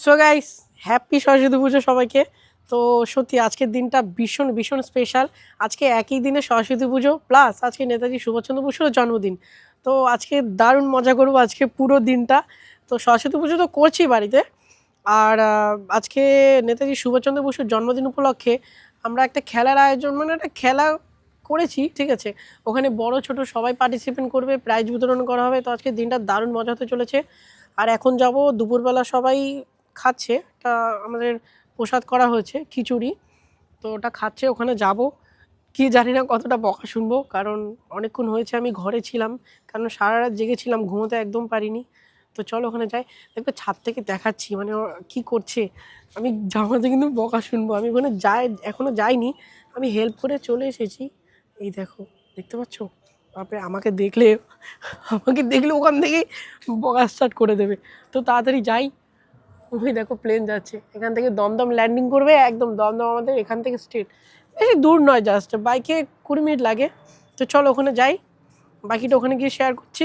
So guys, happy Saraswati পুজো সবাইকে। তো সত্যি আজকের দিনটা ভীষণ ভীষণ স্পেশাল। আজকে একই দিনে সরস্বতী পুজো প্লাস আজকে নেতাজি সুভাষচন্দ্র বসুর জন্মদিন। তো আজকে দারুণ মজা করবো আজকে পুরো দিনটা। তো সরস্বতী পুজো তো করছি বাড়িতে, আর আজকে নেতাজি সুভাষচন্দ্র বসুর জন্মদিন উপলক্ষে আমরা একটা খেলার আয়োজন, মানে একটা খেলা করেছি, ঠিক আছে। ওখানে বড় ছোট সবাই পার্টিসিপেট করবে, প্রাইজ বিতরণ করা হবে। তো আজকে দিনটা দারুণ মজা হতে চলেছে। আর এখন যাব দুপুরবেলা, সবাই খাচ্ছে, তা আমাদের প্রসাদ করা হয়েছে খিচুড়ি, তো ওটা খাচ্ছে, ওখানে যাব। কি জানি না কতটা বকা শুনবো, কারণ অনেকক্ষণ হয়েছে আমি ঘরে ছিলাম, কারণ সারা রাত জেগেছিলাম, ঘুমোতে একদম পারিনি। তো চলো ওখানে যাই, দেখবে ছাদ থেকে দেখাচ্ছি মানে ও কি করছে। আমি জামাতে কিন্তু বকা শুনবো, আমি ওখানে এখনো যাইনি, আমি হেল্প করে চলে এসেছি। এই দেখো, দেখতে পাচ্ছ? তারপরে আমাকে দেখলে ওখান থেকেই বকা স্টার্ট করে দেবে। তো তাড়াতাড়ি যাই। ওই দেখো প্লেন যাচ্ছে, এখান থেকে দমদম ল্যান্ডিং করবে, একদম দমদম আমাদের এখান থেকে স্ট্রেট, বেশি দূর নয়, জাস্ট বাইকে 20 মিনিট লাগে। তো চলো ওখানে যাই, বাকিটা ওখানে গিয়ে শেয়ার করছি।